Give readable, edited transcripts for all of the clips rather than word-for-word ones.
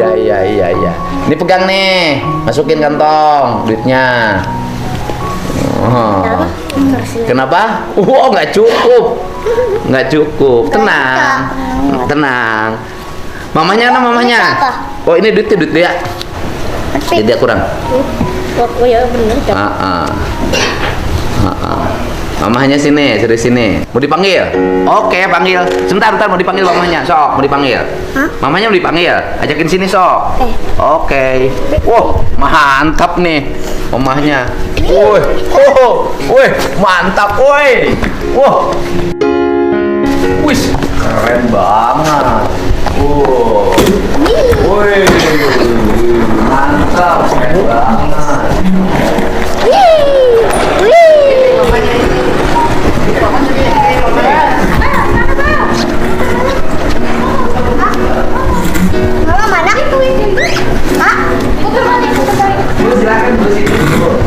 Iya. Ini pegang nih, masukin kantong duitnya. Oh. Kenapa? Nggak cukup. Tenang. Mamanya mana mamanya? Oh, ini duit dia. Jadi kurang. Oh ya bener. Mamanya sini, dari sini. Mau dipanggil? Oke, panggil. Sebentar, mau dipanggil mamanya. Sok, mau dipanggil. Hah? Mamanya mau dipanggil. Ajakin sini, sok. Oke. Wow, mantap nih mamanya. Woi, mantap, woi. Wah. Wis, keren banget. Woi. Mantap, keren banget. Mama mana? Mak? Silakan bersih dulu.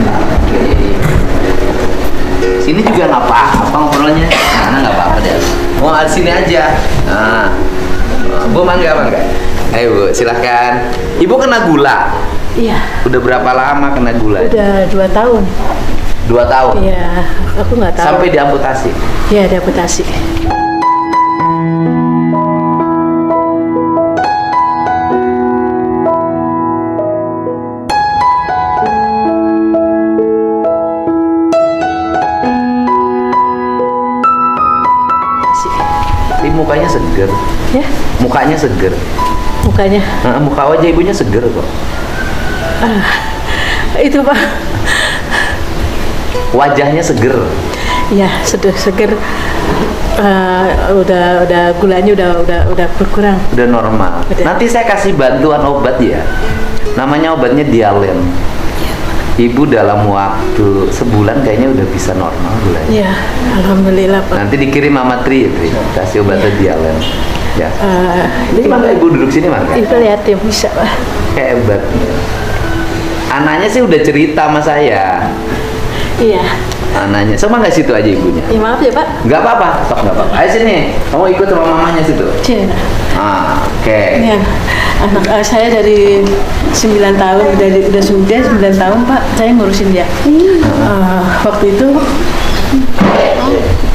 Sini juga nggak apa-apa ngobrolnya. Nah, nggak apa-apa deh. Mau di sini aja. Nah, Bu mangga. Ayo Bu, silahkan. Ibu kena gula. Iya. Udah berapa lama kena gula? Udah 2 tahun. 2 tahun. Iya, aku nggak tahu. Sampai diamputasi. Iya, diamputasi. Tapi mukanya seger. Ya, Mukanya seger. mukanya. Nah, muka wajah ibunya seger kok. Itu Pak. Wajahnya seger. Ya, seger. Udah gulanya udah berkurang. Udah normal. Udah. Nanti saya kasih bantuan obat ya. Namanya obatnya Dialen. Ibu dalam waktu sebulan kayaknya udah bisa normal gulanya. Ya, alhamdulillah Pak. Nanti dikirim Mama Tri, kasih obatnya Dialen. Ya. Ini mangga ibu duduk sini mangga. Itu lihat ya bisa Pak. Hebat. Anaknya sih udah cerita sama saya. Iya. Anaknya, sama nggak situ aja ibunya? Ya, maaf ya Pak. Nggak apa-apa, sok nggak apa-apa. Ayo sini, kamu ikut sama mamanya situ. Cina. Oke. Ini anak saya dari 9 tahun, udah 9 tahun Pak, saya ngurusin dia. Waktu itu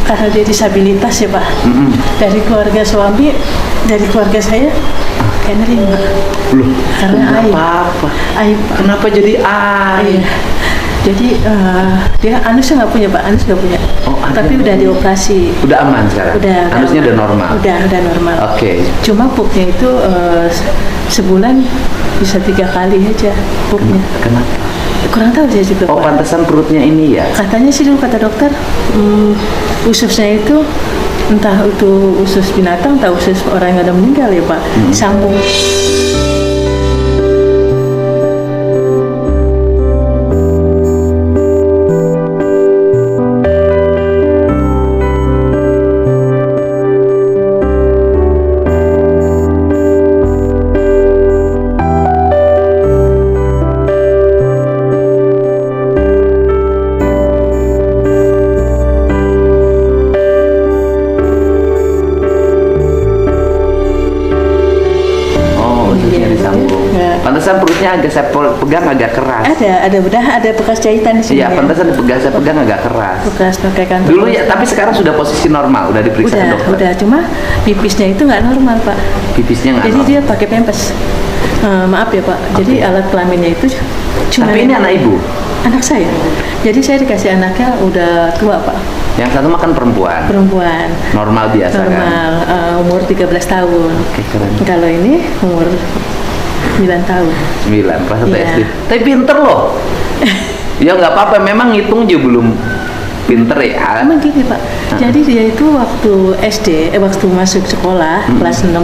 karena dia disabilitas ya Pak, dari keluarga suami, dari keluarga saya kayak nerima. Loh, Karena nggak aib. apa-apa. Aib Pak. Kenapa jadi Iya. Jadi dia anusnya nggak punya Pak, anus nggak punya. Oh, tapi udah dioperasi. Udah aman sekarang? Anusnya udah normal? Udah normal. Oke. Cuma pupnya itu sebulan bisa 3 kali aja pupnya. Kenapa? Kurang tahu saya juga Oh, Pak. pantesan perutnya ini ya? Katanya sih dulu kata dokter, ususnya itu entah itu usus binatang, entah usus orang yang udah meninggal ya Pak, sambung. Pantesan perutnya agak saya pegang agak keras. Ada bedah, ada bekas jahitan di sini. Iya, pantesan saya pegang agak keras. Bekas pakai kantong. Dulu ya, tapi sekarang sudah posisi normal, udah diperiksa ke dokter. Udah, cuma pipisnya itu nggak normal Pak. Pipisnya nggak Jadi normal. dia pakai pempes. Maaf ya Pak. Jadi alat kelaminnya itu cuma. Tapi ini anak ibu? Anak saya. Jadi saya dikasih anaknya udah tua Pak. Yang satu makan perempuan? Perempuan. Normal biasa Normal, kan? umur 13 tahun. Oke, keren. Kalau ini umur 9 tahun. 9, kelas 1 Iya. SD. Tapi pinter loh. Ya nggak apa-apa, memang ngitung juga belum pinter ya. Emang gini Pak, jadi dia itu waktu SD, waktu masuk sekolah, kelas 6,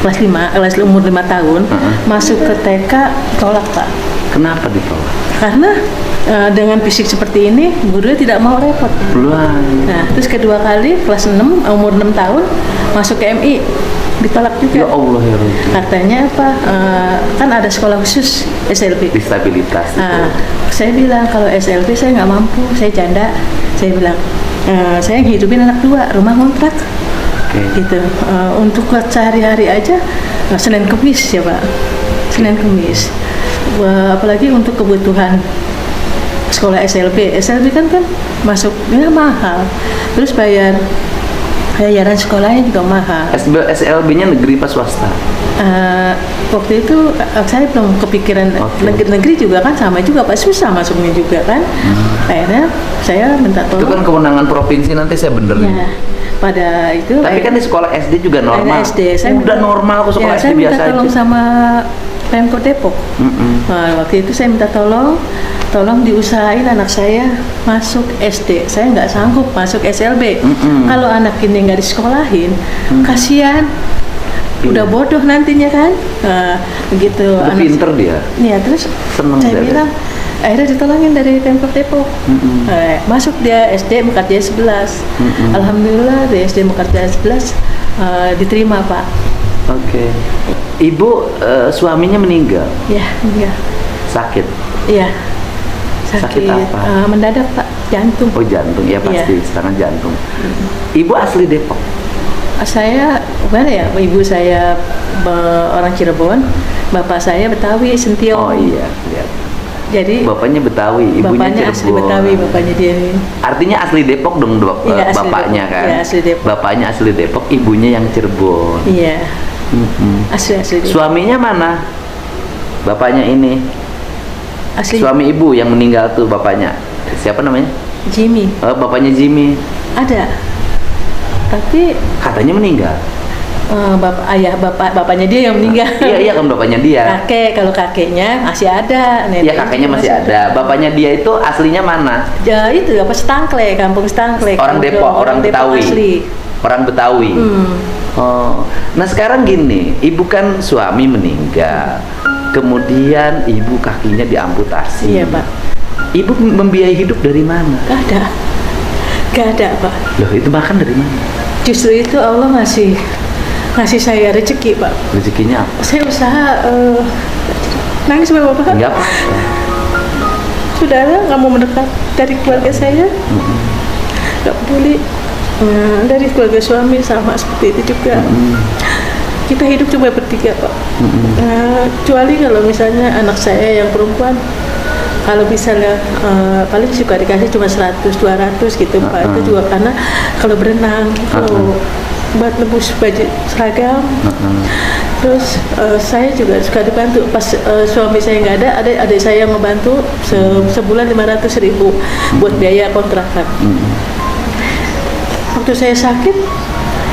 kelas 5, kelas umur 5 tahun, masuk ke TK, tolak Pak. Kenapa ditolak? Karena dengan fisik seperti ini, gurunya tidak mau repot. Belum. Nah, terus kedua kali, kelas 6, umur 6 tahun, masuk ke MI, ditolak juga. Ya Allah ya Rabbi. Katanya apa, kan ada sekolah khusus SLB. Disabilitas itu. Saya bilang kalau SLB saya nggak mampu, saya janda. Saya bilang saya hidupin anak 2, rumah kontrak. Oke. Gitu. Untuk sehari-hari aja Senin Kemis ya Pak. Senin Kamis. Apalagi untuk kebutuhan sekolah SLB kan masuknya mahal, terus bayaran sekolahnya juga mahal. SLB-nya negeri apa swasta? Waktu itu saya belum kepikiran. Negeri juga kan sama juga Pak, susah masuknya juga kan. Akhirnya saya minta tolong. Itu kan kewenangan provinsi, nanti saya benerin. Ya, pada itu. Tapi kan di sekolah SD juga normal. SD, saya udah normal kok sekolah SD biasa aja. Saya minta tolong sama Pemkot Depok. Nah, waktu itu saya minta tolong diusahain anak saya masuk SD. Saya nggak sanggup masuk SLB. Kalau anak ini nggak disekolahin, kasihan. Udah bodoh nantinya kan. Begitu. Udah pinter dia. Iya, terus Seneng saya bilang, akhirnya ditolongin dari Pemkot Depok. Masuk dia SD Mekarjaya 11. Alhamdulillah di SD Mekarjaya 11 diterima Pak. Oke. Ibu suaminya meninggal? Ya, iya. Sakit? Iya. Sakit apa? Mendadak Pak, jantung. Oh jantung, ya pasti, serangan jantung. Ibu asli Depok? Saya, mana ya, ibu saya orang Cirebon, bapak saya Betawi, Sentio. Oh iya, lihat. Jadi bapaknya Betawi, ibunya bapaknya Cirebon. asli Betawi, bapaknya dia ini. Artinya asli Depok dong, Iya, bapaknya Depok. kan? Iya, asli Depok. Bapaknya asli Depok, ibunya yang Cirebon. Iya. Asli Depok. Suaminya mana? Bapaknya ini. Asli. Suami ibu yang meninggal tuh bapaknya. Siapa namanya? Jimmy. Oh, bapaknya Jimmy. Ada. Tapi Katanya meninggal. bapaknya dia yang meninggal. Iya kan bapaknya dia. Kalau kakeknya masih ada. Iya kakeknya masih ada. Bapaknya dia itu aslinya mana? Ya itu apa Stangkle, kampung Stangkle. Orang Depok, orang Betawi. Asli. Orang Betawi. Oh, nah sekarang gini, ibu kan suami meninggal, kemudian ibu kakinya diamputasi. Iya Pak. Ibu membiayai hidup dari mana? Gak ada Pak. Loh itu makan dari mana? Justru itu Allah ngasih saya rezeki Pak. Rezekinya apa? Saya usaha nangis Bapak. Enggak apa-apa. Saudara nggak mau mendekat dari keluarga saya, nggak peduli. Dari keluarga suami sama seperti itu juga. Kita hidup cuma bertiga Pak. Kecuali kalau misalnya anak saya yang perempuan, kalau misalnya paling suka dikasih cuma 100-200 gitu Pak. Itu juga karena kalau berenang, kalau buat nebus baju seragam. Terus saya juga suka dibantu pas suami saya nggak ada adik saya yang ngebantu sebulan 500.000 buat biaya kontrakan. Waktu saya sakit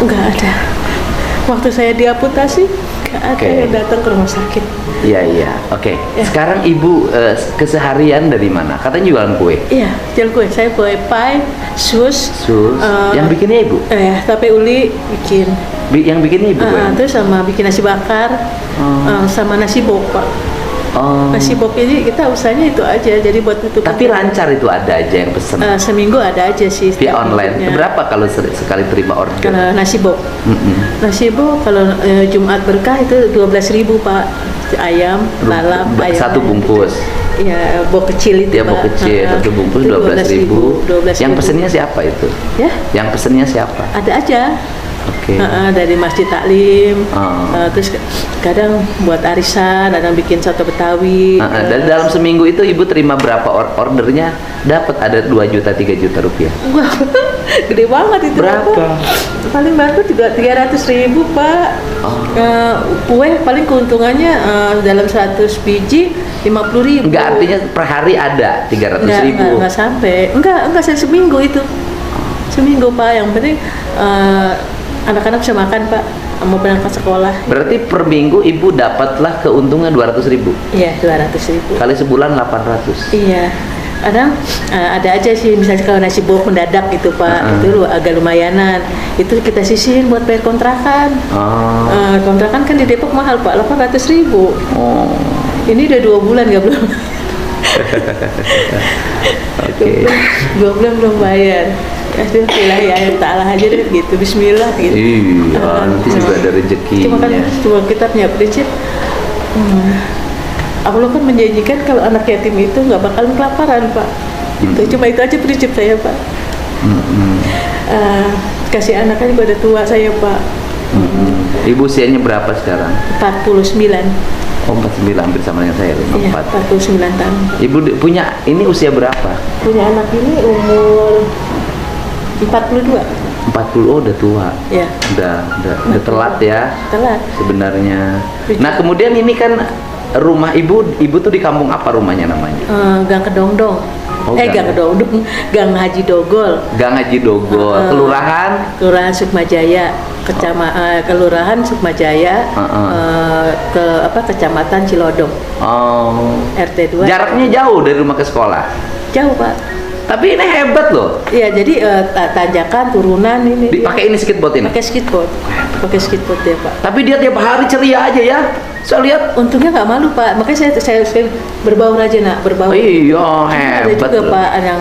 nggak ada, waktu saya diamputasi nggak ada yang datang ke rumah sakit. Iya. Oke. Sekarang ibu keseharian dari mana? Katanya jualan kue. Iya, jual kue. Saya kue pie, sus. Yang bikinnya ibu? Tape uli bikin. Yang bikinnya ibu? Terus sama bikin nasi bakar, sama nasi bok Pak. Nasi bok ini kita usahanya itu aja, jadi buat itu. Tapi lancar itu ada aja yang pesen. Seminggu ada aja sih. Via online. Berapa kalau sekali terima order? Nasi bok. Nasi bok kalau Jumat berkah itu 12.000 Pak. Ayam, lalap, ayam. Satu bungkus. Ya, bok kecil itu. Ya, bok kecil, satu bungkus 12.000. Yang pesennya siapa itu? Ya? Yang pesennya siapa? Ada aja. Oke. Dari Masjid Taklim. Terus kadang buat arisan, kadang bikin soto Betawi. Dan dalam seminggu itu ibu terima berapa ordernya? Dapat ada 2 juta 3 juta rupiah. Wah, gede banget itu. Berapa? Paling bagus juga 300.000 Pak. Kue paling keuntungannya dalam 100 biji 50.000. Enggak, artinya per hari ada 300.000. Enggak sampai. Enggak saya seminggu itu. Seminggu Pak. Yang penting anak-anak bisa makan Pak, mau berangkat sekolah. Berarti per minggu ibu dapatlah keuntungan 200.000. Iya, 200.000. Kali sebulan 800. Iya. Kadang ada aja sih, misalnya kalau nasi bok mendadak gitu Pak, itu agak lumayanan. Itu kita sisihin buat bayar kontrakan. Kontrakan kan di Depok mahal Pak, 800.000. Ini udah 2 bulan nggak belum. Oke. 2 bulan belum bayar. Alhamdulillah ya, ta'ala aja deh gitu, bismillah gitu. Iya, nanti juga ada rezekinya. Cuma kita punya prinsip, Allah kan menjanjikan kalau anak yatim itu nggak bakalan kelaparan Pak. Cuma itu aja prinsip saya Pak. Kasih anaknya juga udah tua saya Pak. Ibu usianya berapa sekarang? 49. Oh, 49 hampir sama dengan saya, Iya, 54. 49 tahun. Ibu punya ini usia berapa? Punya anak ini umur 42. 40. Oh, udah tua. Ya, Udah telat ya telat. sebenarnya. Nah, kemudian ini kan rumah ibu tuh di kampung apa rumahnya namanya? Gang Kedongdong. Oh, Gang Kedongdong, Gang Haji Dogol. Gang Haji Dogol, kelurahan Kelurahan Sukmajaya, Kelurahan Sukmajaya, Kecamatan Cilodong, Oh. RT 2. Jaraknya jauh dari rumah ke sekolah. Jauh, Pak. Tapi ini hebat loh. Iya, jadi tanjakan, turunan ini. Dipakai ini skateboard ini. Pakai skateboard. Pakai skateboard ya, Pak. Tapi dia tiap hari ceria aja ya. Saya lihat. Untungnya nggak malu, Pak. Makanya saya berbaur aja, nak, berbaur. Iya, Ada hebat juga, loh. Pak, yang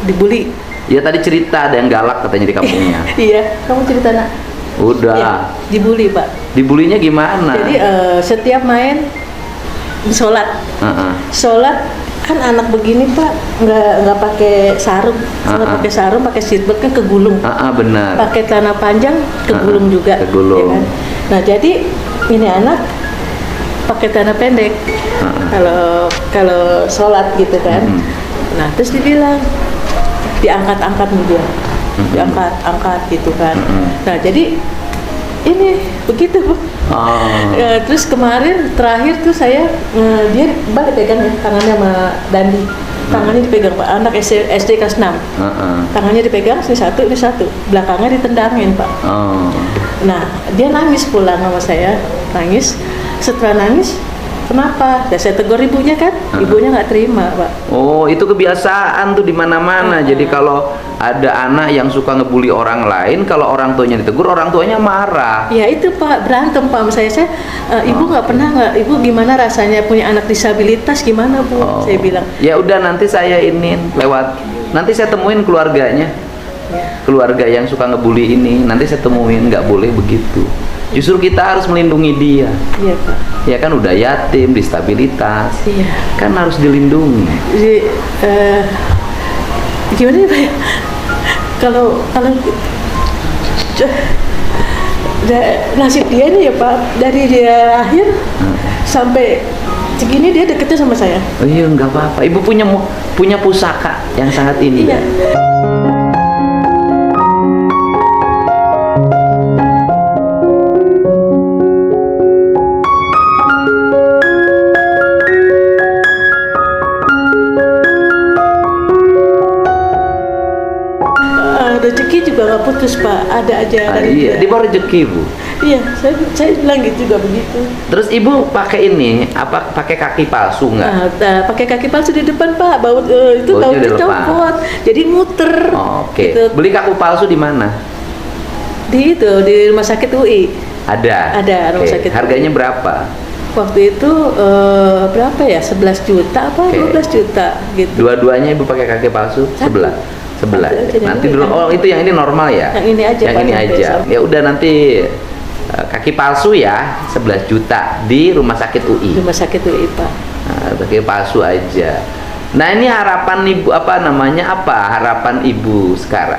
dibully. Ya tadi cerita ada yang galak katanya di kampungnya. Iya, kamu cerita, nak. Udah. Iya, dibully, Pak. Dibulinya gimana? Jadi setiap main sholat, kan anak begini, Pak, nggak pakai sarung, pakai sarung, pakai seatbelt kan kegulung. Benar. Pakai celana panjang kegulung juga. Kegulung. Ya kan? Nah, jadi ini anak pakai celana pendek. Kalau sholat gitu kan. Nah, terus dibilang diangkat-angkat nih dia. Diangkat-angkat gitu kan. Nah, jadi ini begitu, Bu. Terus kemarin terakhir tuh saya dia balik pegang ya, tangannya sama Dandi. Tangannya dipegang, Pak, anak SD kelas 6. Tangannya dipegang, ini satu, belakangnya ditendangin, Pak. Nah, dia nangis pulang sama saya, nangis. Setelah nangis, kenapa? Dan saya tegur ibunya kan, ibunya nggak terima, Pak. Oh, itu kebiasaan tuh di mana-mana. Jadi kalau ada anak yang suka ngebully orang lain, kalau orang tuanya ditegur, orang tuanya marah. Ya itu, Pak, berantem, Pak, sama saya. Ibu nggak pernah ibu gimana rasanya punya anak disabilitas, gimana, Bu? Saya bilang. Ya udah, nanti saya nanti saya temuin keluarganya. Keluarga yang suka ngebully ini, nanti saya temuin, nggak boleh begitu. Justru kita harus melindungi dia. Iya, Pak. Ya kan udah yatim, disabilitas. Iya. Kan harus dilindungi. Jadi, gimana ya, Pak? Kalau nasib dia nih ya, Pak, dari dia lahir sampai segini dia deketnya sama saya. Oh iya, nggak apa-apa. Ibu punya pusaka yang sangat indah. Iya. Rezeki juga nggak putus, Pak, ada aja dari Iya, dia. di bawah rezeki, Bu. Iya, saya bilang gitu juga begitu. Terus ibu pakai ini pakai kaki palsu nggak? Pakai kaki palsu di depan, Pak, baut itu Bautnya bautnya udah lepas. copot, jadi muter. Oke. Gitu. Beli kaki palsu di mana? Di rumah sakit UI. Ada. Rumah Oke. sakit. Harganya berapa? Waktu itu berapa ya? 11 juta apa? Oke. 12 juta gitu. Dua-duanya ibu pakai kaki palsu? Satu. Sebelah. Satu aja, Nanti yang dulu. ini. Oh, itu yang ini normal ya? Yang ini aja, Yang Pak, ini sampai aja. sampai. Ya udah, nanti kaki palsu ya 11 juta di rumah sakit UI. Rumah sakit UI, Pak. Nah, kaki palsu aja. Nah, ini harapan ibu harapan ibu sekarang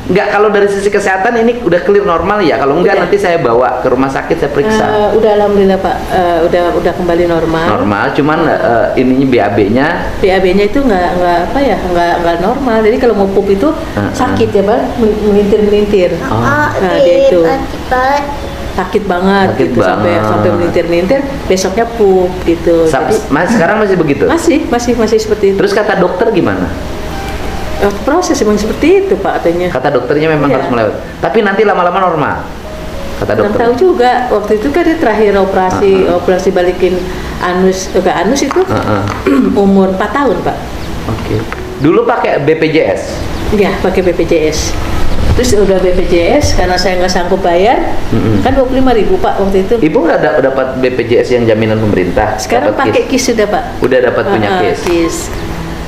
enggak, kalau dari sisi kesehatan ini udah clear normal ya? Kalau enggak Udah. nanti saya bawa ke rumah sakit, saya periksa. Udah, alhamdulillah, Pak. Udah kembali normal. Normal, cuman ininya BAB-nya BAB-nya itu nggak normal. Jadi kalau mau pup itu sakit ya, Pak, melintir-melintir. Nah, dia itu sakit banget Sakit gitu, sampai banget. melintir-melintir, besoknya pup gitu. Jadi sekarang masih begitu? masih seperti itu. Terus kata dokter gimana? Proses memang seperti itu, Pak, katanya. Kata dokternya memang Iya. harus melewat. Tapi nanti lama-lama normal. Kata Nggak dokter. tahu juga. Waktu itu kan dia terakhir operasi balikin anus ke anus itu umur 4 tahun, Pak. Oke. Dulu pakai BPJS. Iya, pakai BPJS. Terus udah BPJS karena saya nggak sanggup bayar, kan 25.000, Pak, waktu itu. Ibu nggak dapat BPJS yang jaminan pemerintah? Sekarang Dapat pakai KIS sudah, Pak. Udah dapat punya KIS. KIS.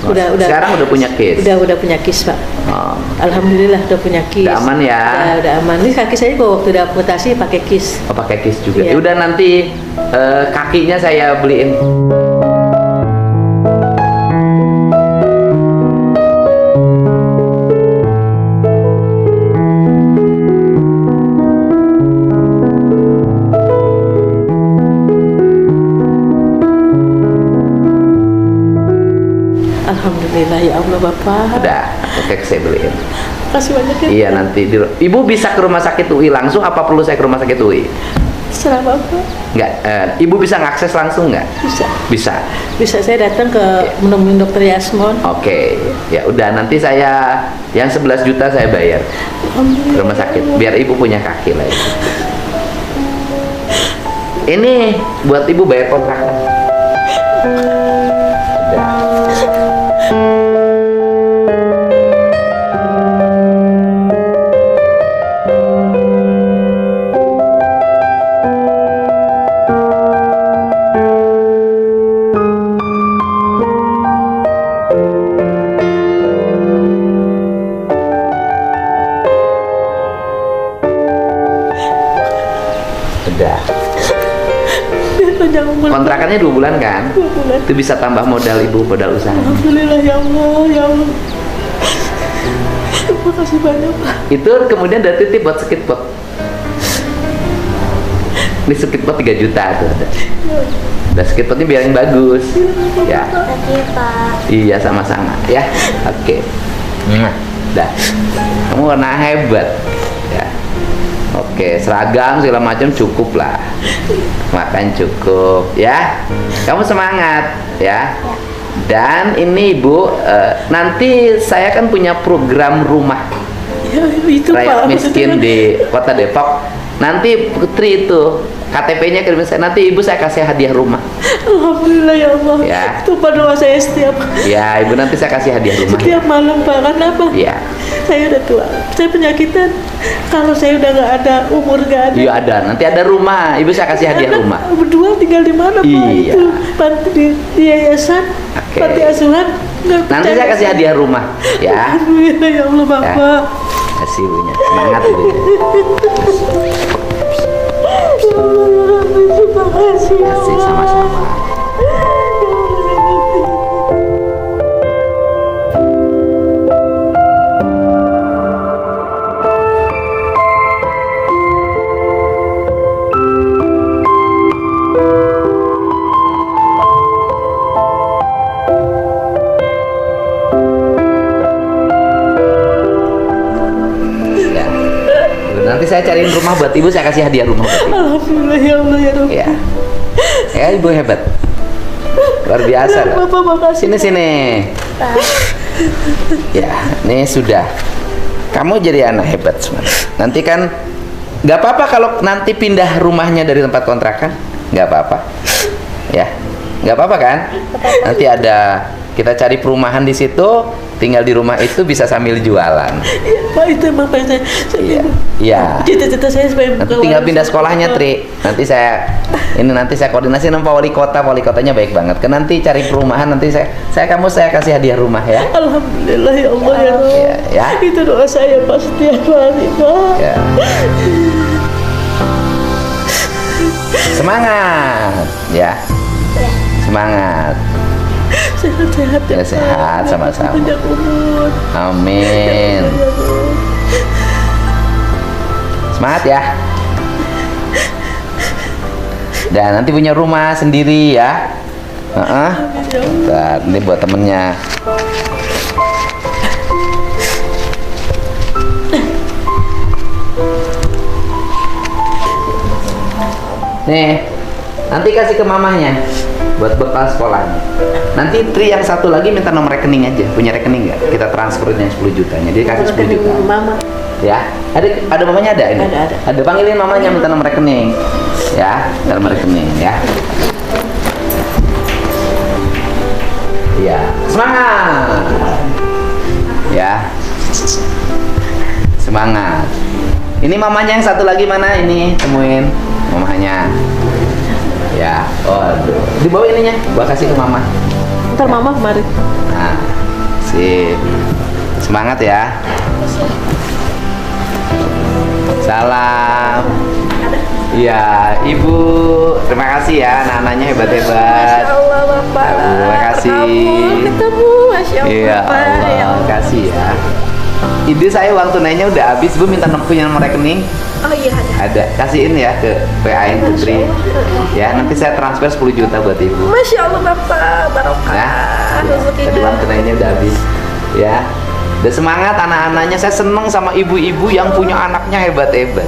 Udah. Sekarang udah punya KIS. Udah punya KIS, Pak. Oh. Alhamdulillah udah punya KIS. Udah aman ya? Udah aman. Ini kaki saya kok waktu udah amputasi pakai KIS. Oh, pakai KIS juga. Iya. Ya udah, nanti kakinya saya beliin. Bapak. Udah, oke saya beliin. Kasih banyak ya. Iya nanti Ibu bisa ke rumah sakit UI langsung apa perlu saya ke rumah sakit UI? Serah Bapak. Nggak, Ibu bisa ngakses langsung nggak? Bisa. Bisa. Bisa saya datang ke menemui dokter Yasmon. Oke, ya udah nanti saya yang 11 juta saya bayar ke rumah sakit biar Ibu punya kaki lah. Ini buat Ibu bayar kontrakan. Udah. Udah. Panjang umur. Kontrakannya 2 bulan kan? 2 bulan. Itu bisa tambah modal Ibu, modal usaha. Alhamdulillah ya Allah, ya Allah. Terima kasih banyak Pak. Itu kemudian ada titip buat skitpot. Ini skitpot 3 juta tuh ada. Udah skitpotnya biar yang bagus. Ya. Kasih Pak. Iya sama-sama ya. Oke. Dah. Kamu warna hebat. Ya. Oke, seragam segala macam cukup lah. Makan cukup ya. Kamu semangat ya. Dan ini Ibu, nanti saya kan punya program rumah Ya, itu rakyat Pak. miskin di Kota Depok. Nanti Putri itu KTP-nya kirim saya. Nanti Ibu saya kasih hadiah rumah. Alhamdulillah ya Allah. Ya. Itu Pak doa saya setiap Ya, Ibu nanti saya kasih hadiah rumah. setiap malam Pak. Karena apa? Iya. Saya udah tua. Saya penyakitan. Kalau saya udah nggak ada umur nggak ada. Iya ada. Nanti ada rumah. Ibu saya kasih hadiah Anak rumah. Berdua tinggal di mana Pak? Iya. Itu panti di yayasan, Oke. panti asuhan. Nggak Nanti percaya. saya kasih hadiah rumah. Ya. Alhamdulillah ya Allah Bapak. Kasih Ibunya. Semangat Ibu. Ya Allah, terima kasih ya Kasih Allah. sama-sama. Ya. Nanti saya cariin rumah buat Ibu, saya kasih hadiah rumah buat Ibu. Alhamdulillah ya Allah ya Rabbi. Ya. Ya Ibu hebat. Luar biasa loh. Bapak makasih. Sini. Ya, ini sudah. Kamu jadi anak hebat semuanya. Nanti kan nggak apa-apa kalau nanti pindah rumahnya dari tempat kontrakan, nggak apa-apa. Ya, nggak apa-apa kan? Nanti ada kita cari perumahan di situ, tinggal di rumah itu bisa sambil jualan. Iya, Pak, itu emang pengen saya Iya. Iya. cita-cita saya supaya Nanti buka tinggal warung pindah sama sekolahnya, Bapak. Tri. Nanti saya koordinasi sama Pak Wali Kota. Wali Kotanya baik banget. Kan nanti cari perumahan, nanti saya kasih hadiah rumah ya. Alhamdulillah ya Allah ya Rabbi. Ya, ya. Itu doa saya Pak setiap hari Pak. Ya. Semangat, ya. Semangat. Sehat-sehat Ya, sehat sama-sama. Panjang umur. Amin. Semangat ya. Dan nanti punya rumah sendiri ya. Bentar, ini buat temennya. Nih, nanti kasih ke mamahnya buat bekal sekolahnya. Nanti Tri yang satu lagi minta nomor rekening aja. Punya rekening nggak? Kita transferin yang 10 jutanya. Dia kasih 10 juta. Mama. Ya, ada mamanya ada ini. Ada. Panggilin mamanya minta nomor rekening. Ya, minta nomor rekening ya. Ya, semangat. Ya. Semangat. Ini mamanya yang satu lagi mana ini? Temuin mamanya. Ya, aduh. Dibawa ininya, gua kasih ke mama. Ntar Mama kemarin. Nah, sip. Semangat ya. Salam. Iya, Ibu. Terima kasih ya, anak-anaknya hebat-hebat. Masya Allah Bapak. Terima kasih. Ketemu, Masya Allah Iya, Bapak. Ya Allah. Allah. Kasih ya. Ide saya uang tunainya udah habis, Bu. Minta punya nomor rekening. Oh iya ada. Ada. Kasihin ya ke PA-in Putri. Ya, nanti saya transfer 10 juta buat Ibu. Masya Allah Bapak, barokah. Ya. Tadi rezekinya. uang tunainya udah habis. Ya. Dan semangat anak-anaknya. Saya seneng sama ibu-ibu yang punya anaknya hebat-hebat.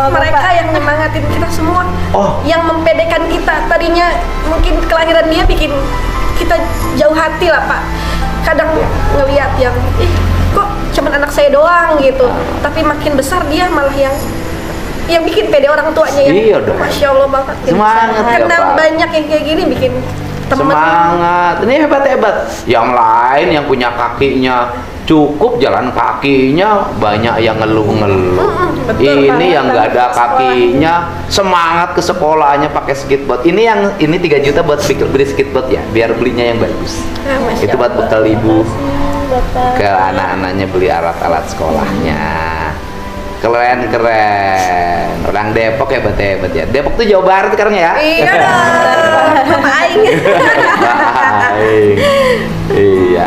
Mereka yang nyemangatin kita semua. Oh. Yang mempedekan kita. Tadinya mungkin kelahiran dia bikin kita jauh hati lah Pak. Kadang ngelihat yang, kok cuman anak saya doang gitu. Tapi makin besar dia malah yang bikin pede orang tuanya yang Iya dong. Masya Allah banget. Semangat ya, Karena Pak. banyak yang kayak gini bikin temen. Semangat. Ini hebat-hebat. Yang lain yang punya kakinya cukup jalan kakinya banyak yang ngeluh-ngeluh. Betul, Ini Pak. yang nggak ada kakinya semangat ke sekolahnya pakai skateboard. Ini 3 juta buat beli skateboard ya, biar belinya yang bagus. Ah, Masya Itu buat Allah. bekal ibu ke anak-anaknya beli alat-alat sekolahnya. Keren. Orang Depok hebat-hebat ya. Depok tuh Jawa Barat sekarang ya. Iya dong. Bapak Aing. Baik. Iya.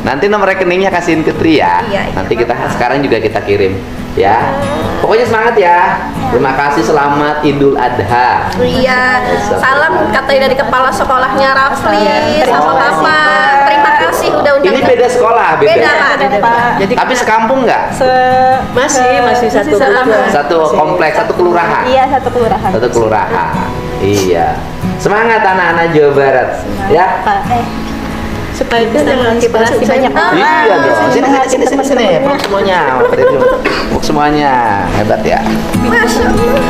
Nanti nomor rekeningnya kasihin ke Tri ya. Iya, Nanti kita Bapak. sekarang juga kita kirim ya. Pokoknya semangat ya. Terima kasih, selamat Idul Adha. Iya, salam katanya dari kepala sekolahnya Rafli sama Oh. Bapak. Terima kasih udah undang. Ini beda sekolah, beda. Beda, Pak. Beda, Pak. Jadi Tapi sekampung nggak? masih satu Satu kompleks, satu kelurahan. Iya, satu kelurahan. Satu kelurahan. Iya. Semangat anak-anak Jawa Barat. Ya. Supaya bisa menginspirasi banyak orang. Iya dong. Sini. Peluk semuanya. Peluk semuanya. Hebat ya. Masya Allah.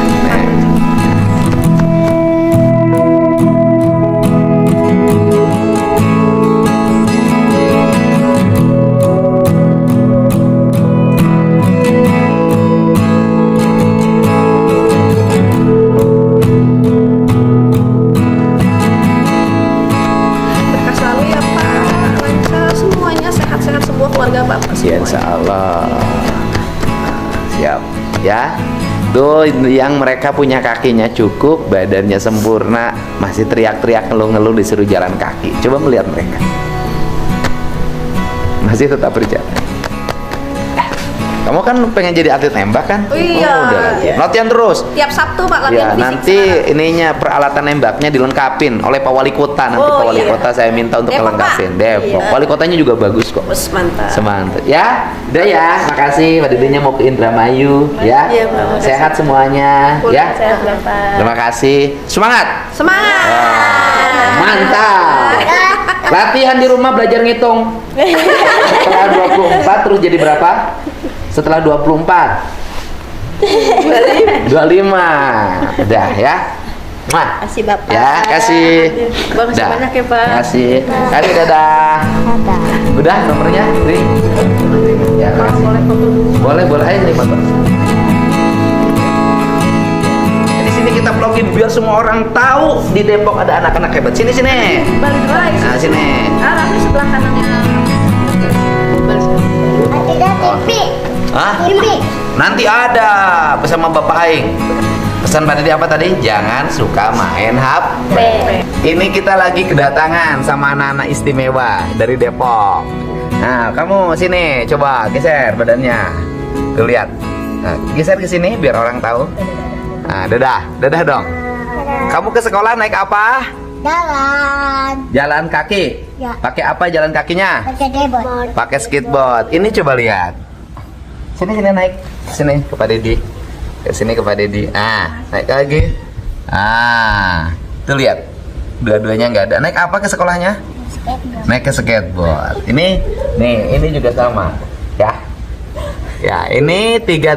Berkah selalu ya Pak. Lancar semuanya, sehat-sehat semua keluarga Bapak Ya, semua. insya Allah. Siap ya. Tuh yang mereka punya kakinya cukup, badannya sempurna, masih teriak-teriak ngeluh-ngeluh disuruh jalan kaki. Coba melihat mereka. Masih tetap berjalan. Kamu kan pengen jadi atlet nembak kan? Iya. Oh, udah latihan. Latihan terus. Tiap Sabtu Pak latihan Ya, fisik. nanti ininya peralatan nembaknya dilengkapin oleh Pak Wali Kota. Nanti Oh, Pak Wali iya. Kota saya minta untuk Depok, melengkapin. Pak. Depok. Iya. Wali Kotanya juga bagus kok. Terus mantap. Semangat ya, udah ya, makasih Pak Didinya mau ke Indramayu ya, Iya, Pak, makasih. sehat semuanya ya, Sehat, Bapak. terima kasih, semangat, Semangat. mantap, latihan di rumah belajar ngitung, setelah 24 terus jadi berapa? Setelah 24 25 udah ya. Kasih Bapak. Ya, kasih. Makasih Dah. banyak ya, Pak. Kasih. Kasih, dadah. Udah nomornya, Ri? Ya, kasih. Boleh aja nih, Pak. Di sini kita vlogin biar semua orang tahu di Depok ada anak-anak hebat. Sini. Balik lagi. Nah, sini. Ini sebelah kanannya. Oh. Hah? Nanti ada bersama Bapak Aing. Pesan Pak Didi apa tadi? Jangan suka main HP. Ini kita lagi kedatangan sama anak-anak istimewa dari Depok. Nah, kamu sini, coba geser badannya. Tuh lihat. Nah, geser ke sini biar orang tahu. Nah, dadah dong. Kamu ke sekolah naik apa? Jalan. Jalan kaki. Ya. Pakai apa jalan kakinya? Pakai debot. Pakai skateboard. Ini coba lihat. Sini naik. Sini ke Pak Dedi. Ke sini ke Pak Dedi. Naik lagi. Tuh lihat. Dua-duanya nggak ada. Naik apa ke sekolahnya? Skateboard. Naik ke skateboard. Ini juga sama. Ya. Ya, ini tiga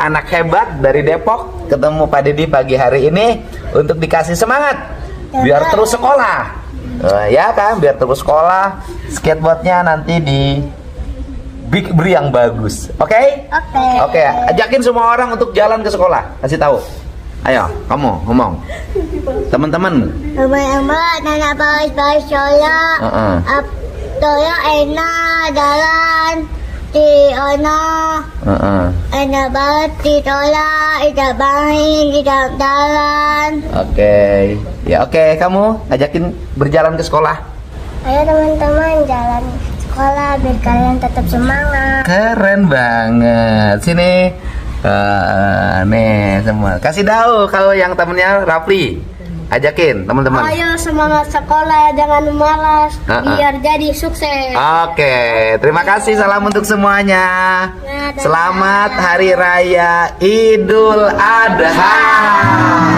anak hebat dari Depok ketemu Pak Dedi pagi hari ini untuk dikasih semangat biar terus sekolah. Ya kan, biar terus sekolah. Skateboardnya nanti beri yang bagus. Oke? Oke, ajakin semua orang untuk jalan ke sekolah. Kasih tahu. Ayo, kamu ngomong. Teman-teman. Teman-teman, anak baris-baris sholat. Toya enak jalan di ono. Enak banget di tola, tidak bangin, tidak jalan. Oke. Ya, oke, kamu ajakin berjalan ke sekolah. Ayo teman-teman jalan sekolah biar kalian tetap semangat. Keren banget. Sini. Nih semua. Kasih tahu kalau yang temennya Rafli. Ajakin teman-teman. Ayo semangat sekolah, jangan malas, biar jadi sukses. Oke, terima kasih. Salam untuk semuanya. Dadah. Selamat Hari Raya Idul Adha.